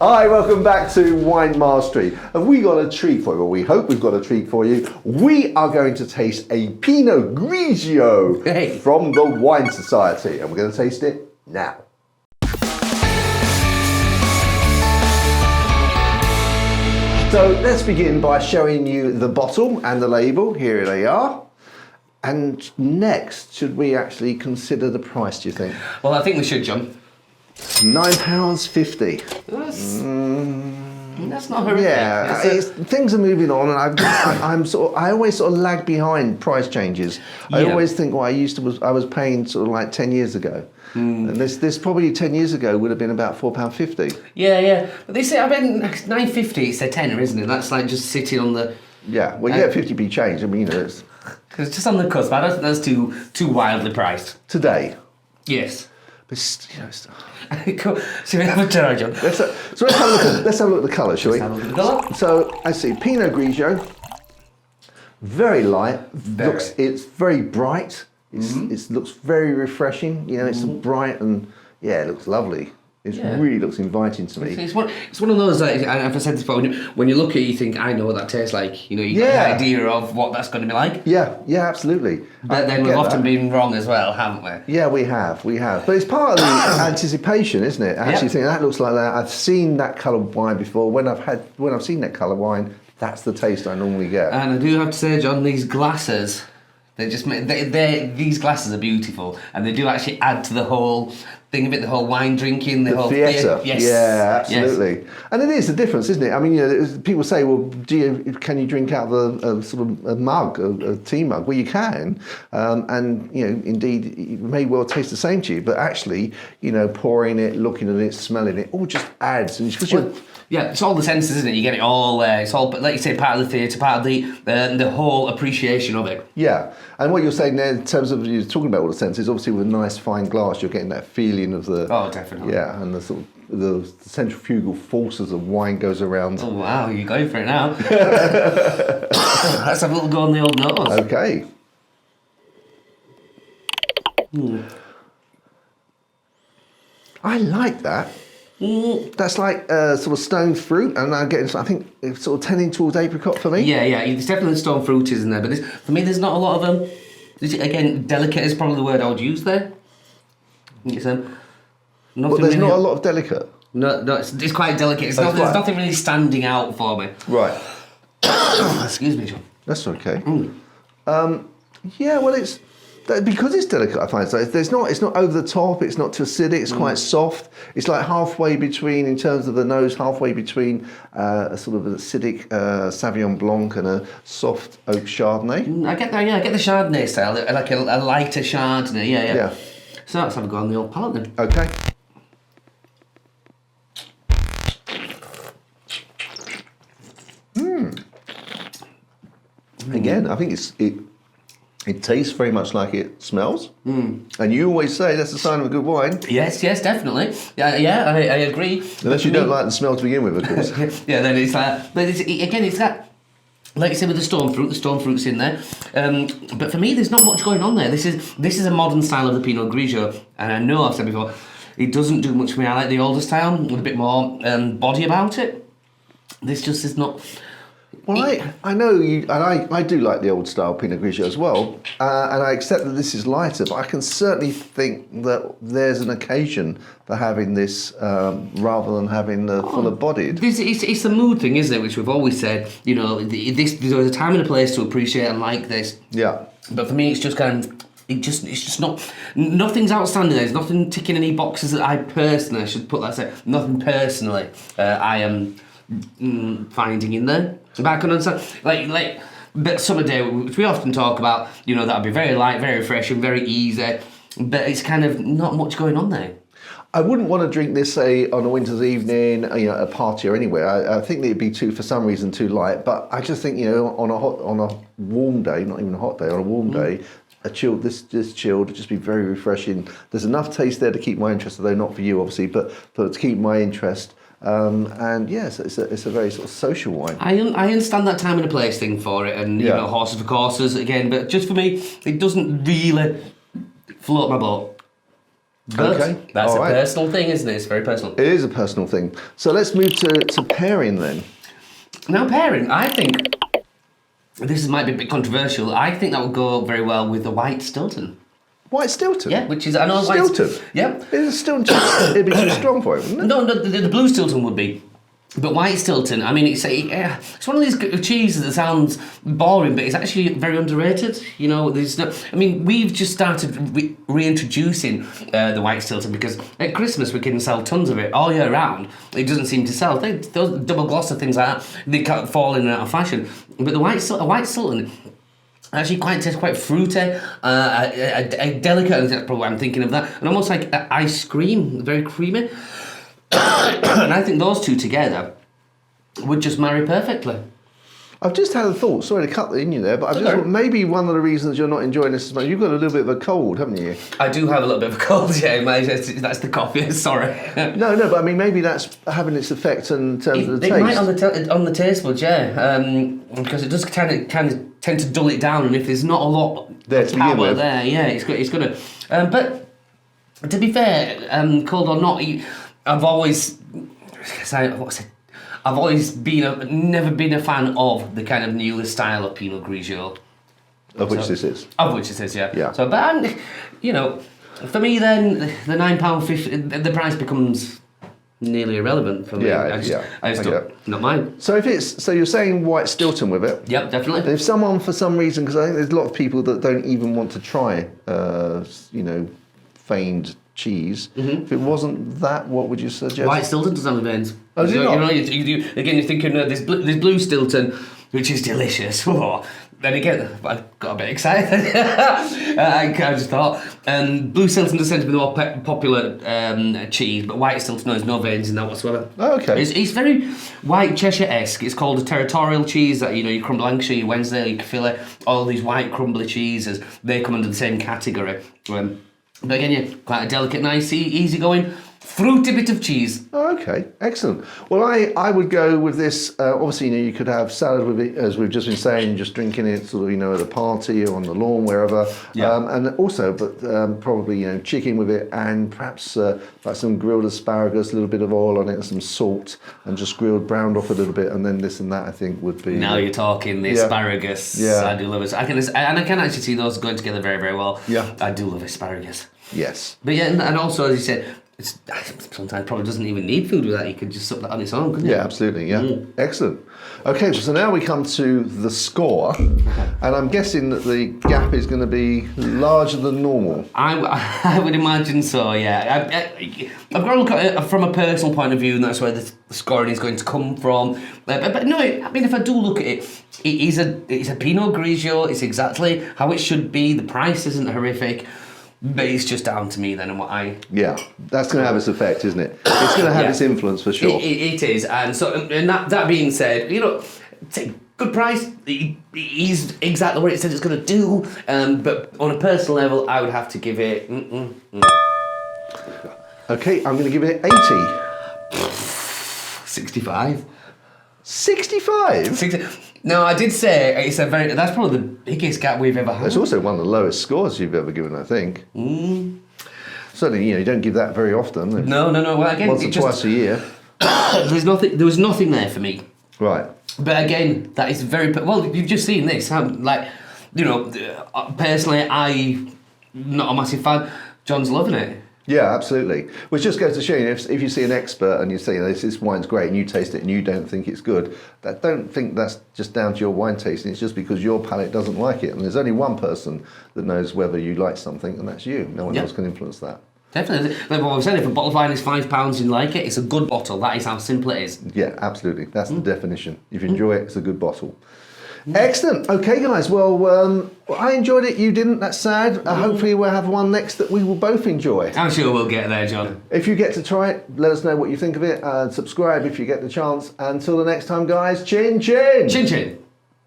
Hi, welcome back to Wine Mastery. Have we got a treat for you? Well, we hope we've got a treat for you. We are going to taste a Pinot Grigio from the Wine Society, and we're going to taste it now. So let's begin by showing you the bottle and the label. Here they are. And next, should we actually consider the price, do you think? Well, I think we should, John. £9.50. That's not horrific. Yeah, things are moving on, and I always sort of lag behind price changes. I always think I was paying sort of like 10 years ago, and this probably 10 years ago would have been about £4.50. Yeah. But they say I bet £9.50. It's a tenner, isn't it? That's like just sitting on the. Yeah, well, you get 50p change. I mean, it's because just on the cusp. I don't think that's too wildly priced today. Yes. But Cool. So we have a turn, John. Let's have a look at the colour, shall we? Let's have a look at the colour. So I see Pinot Grigio, very light. It's very bright. It looks very refreshing. You know, it's bright and it looks lovely. It really looks inviting to me. It's one of those, like, I've said this before, when you look at it, you think, I know what that tastes like. You know, you get an idea of what that's going to be like. Yeah, absolutely. But then we've often been wrong as well, haven't we? Yeah, we have. But it's part of the anticipation, isn't it? I actually think that looks like that. I've seen that colour wine before. When I've seen that colour wine, that's the taste I normally get. And I do have to say, John, these glasses, these glasses are beautiful, and they do actually add to the whole thing of it, the whole wine drinking, the whole theatre. Yes. Yeah, absolutely. Yes. And it is the difference, isn't it? I mean, you know, people say, well, can you drink out of a sort of a mug, a tea mug? Well, you can, and you know, indeed, it may well taste the same to you. But actually, you know, pouring it, looking at it, smelling it, all just adds. And it's all the senses, isn't it? You get it all there. It's all, like you say, part of the theatre, part of the whole appreciation of it. Yeah, and what you're saying there in terms of you talking about all the senses, obviously with a nice fine glass, you're getting that feeling of the. Oh, definitely. Yeah, and the sort of the centrifugal forces of wine goes around. Oh wow, you're going for it now. Let's have a little go on the old nose. Okay. I like that. That's like sort of stone fruit, and I think it's sort of tending towards apricot for me. Yeah, there's definitely stone fruit in there, but for me, there's not a lot of again, delicate is probably the word I would use there. There's not a lot of delicate. No, it's quite delicate. There's nothing really standing out for me. Right. Excuse me, John. That's okay. Yeah, well, it's because it's delicate. I find so. It's not over the top. It's not too acidic. It's quite soft. It's like halfway between, in terms of the nose, halfway between a sort of acidic Sauvignon Blanc and a soft oak Chardonnay. I get that. Yeah, I get the Chardonnay style, like a lighter Chardonnay. Yeah. So let's have a go on the old palate then. Okay. Again, I think it tastes very much like it smells. And you always say that's a sign of a good wine. Yes, definitely. Yeah, I agree. Unless you don't like the smell to begin with, of course. Yeah, then it's like, but it's that. Like you said with the stone fruit's in there. But for me, there's not much going on there. This is a modern style of the Pinot Grigio, and I know I've said before, it doesn't do much for me. I like the older style with a bit more body about it. This just is not. Well, I know you, and I do like the old style Pinot Grigio as well, and I accept that this is lighter, but I can certainly think that there's an occasion for having this rather than having the fuller bodied. It's a mood thing, isn't it? Which we've always said, you know, there's a time and a place to appreciate and like this. Yeah. But for me, it's just kind of. It's just not. Nothing's outstanding. There's nothing ticking any boxes that I personally should put that. Nothing personally. I am finding in there. But I can understand, like but summer day, which we often talk about, you know, that'd be very light, very refreshing, very easy, but it's kind of not much going on there. I wouldn't want to drink this, say, on a winter's evening, you know, at a party or anywhere. I think that it'd be for some reason, too light. But I just think, you know, on a warm day, not even a hot day, on a warm day, this chilled, it'd just be very refreshing. There's enough taste there to keep my interest, although not for you, obviously, but to keep my interest. And yes, it's a very sort of social wine. I understand that time and a place thing for it, and you know, horses for courses again. But just for me, it doesn't really float my boat. But Okay, that's all a right. personal thing, isn't it? It's very personal. It is a personal thing. So let's move to pairing then. Now, pairing, I think, this might be a bit controversial, I think that would go very well with the white Stilton. White Stilton? Yeah, which is, I know Stilton? Yeah. It's still it'd be too strong for it, wouldn't it? No, the blue Stilton would be. But white Stilton, I mean, it's one of these cheeses that sounds boring, but it's actually very underrated. You know, I mean, we've just started reintroducing the white Stilton because at Christmas we can sell tons of it all year round. It doesn't seem to sell. Those double glosser things like that, they can't fall in and out of fashion. But the white Stilton actually tastes quite fruity, a delicate, and that's probably why I'm thinking of that, and almost like ice cream, very creamy. And I think those two together would just marry perfectly. I've just had a thought. Sorry to cut in you there, but I just thought maybe one of the reasons you're not enjoying this as much, you've got a little bit of a cold, haven't you? I do have a little bit of a cold, yeah. That's the coffee. Sorry. No, but I mean maybe that's having its effect in terms of the taste. It might on the taste buds, yeah, because it does kind of tend to dull it down, and if there's not a lot there of power there, yeah, it's gonna. But to be fair, cold or not, I've always never been a fan of the kind of newer style of Pinot Grigio. Of which this is. Of which this is, yeah. Yeah. So, but for me then, the £9.50, the price becomes nearly irrelevant for me. Yeah, I just not mine. So so you're saying white Stilton with it? Yep, definitely. And if someone, for some reason, because I think there's a lot of people that don't even want to try, feigned cheese. Mm-hmm. If it wasn't that, what would you suggest? White Stilton doesn't have veins. Oh, does it not? Again, you're thinking there's blue Stilton, which is delicious. Oh, then again, I got a bit excited. I just thought, blue Stilton does tend to be the more popular cheese, but white Stilton has no veins in that whatsoever. Oh, okay. It's very white Cheshire-esque. It's called a territorial cheese that, your crumble Lancashire, your Wednesday, your Caerphilly, all these white crumbly cheeses, they come under the same category. But again, yeah, quite a delicate, nice, easy-going, fruity bit of cheese. Oh, okay, excellent. Well, I would go with this. Obviously, you could have salad with it, as we've just been saying, just drinking it, sort of, at a party or on the lawn, wherever. Yeah. And also, but probably, chicken with it, and perhaps like some grilled asparagus, a little bit of oil on it, and some salt, and just grilled, browned off a little bit, and then this and that, I think, would be. Now you're talking the asparagus. Yeah. I do love it. I can actually see those going together very, very well. Yeah. I do love asparagus. Yes. But yeah, and also, as you said, sometimes probably doesn't even need food with that. You could just suck that on its own, couldn't you? Yeah, absolutely. Yeah, Excellent. Okay, so now we come to the score, and I'm guessing that the gap is going to be larger than normal. I would imagine so. Yeah, I've got to look at it from a personal point of view, and that's where the scoring is going to come from. But no, I mean, if I do look at it, it's a Pinot Grigio. It's exactly how it should be. The price isn't horrific. But it's just down to me then and what I... Yeah, that's going to have its effect, isn't it? It's going to have its influence for sure. It is, and so and that being said, it's a good price. It is exactly what it says it's going to do. But on a personal level, I would have to give it... Okay, I'm going to give it 80. 65. 65? No, I did say that's probably the biggest gap we've ever had. It's also one of the lowest scores you've ever given, I think. Certainly, you don't give that very often. No. Well, again, once or twice a year. There was nothing there for me. Right. But again, that is very well. You've just seen this. Personally, I'm not a massive fan. John's loving it. Yeah, absolutely. Which just goes to show you, if you see an expert and you say, this wine's great, and you taste it and you don't think it's good, I don't think that's just down to your wine tasting. It's just because your palate doesn't like it. And there's only one person that knows whether you like something, and that's you. No one else can influence that. Definitely. Like what I was saying, if a bottle of wine is £5 and you like it, it's a good bottle. That is how simple it is. Yeah, absolutely. That's the definition. If you enjoy it, it's a good bottle. Excellent. Okay, guys. Well, I enjoyed it. You didn't. That's sad. Hopefully, we'll have one next that we will both enjoy. I'm sure we'll get there, John. If you get to try it, let us know what you think of it. And subscribe if you get the chance. Until the next time, guys. Chin chin. Chin chin.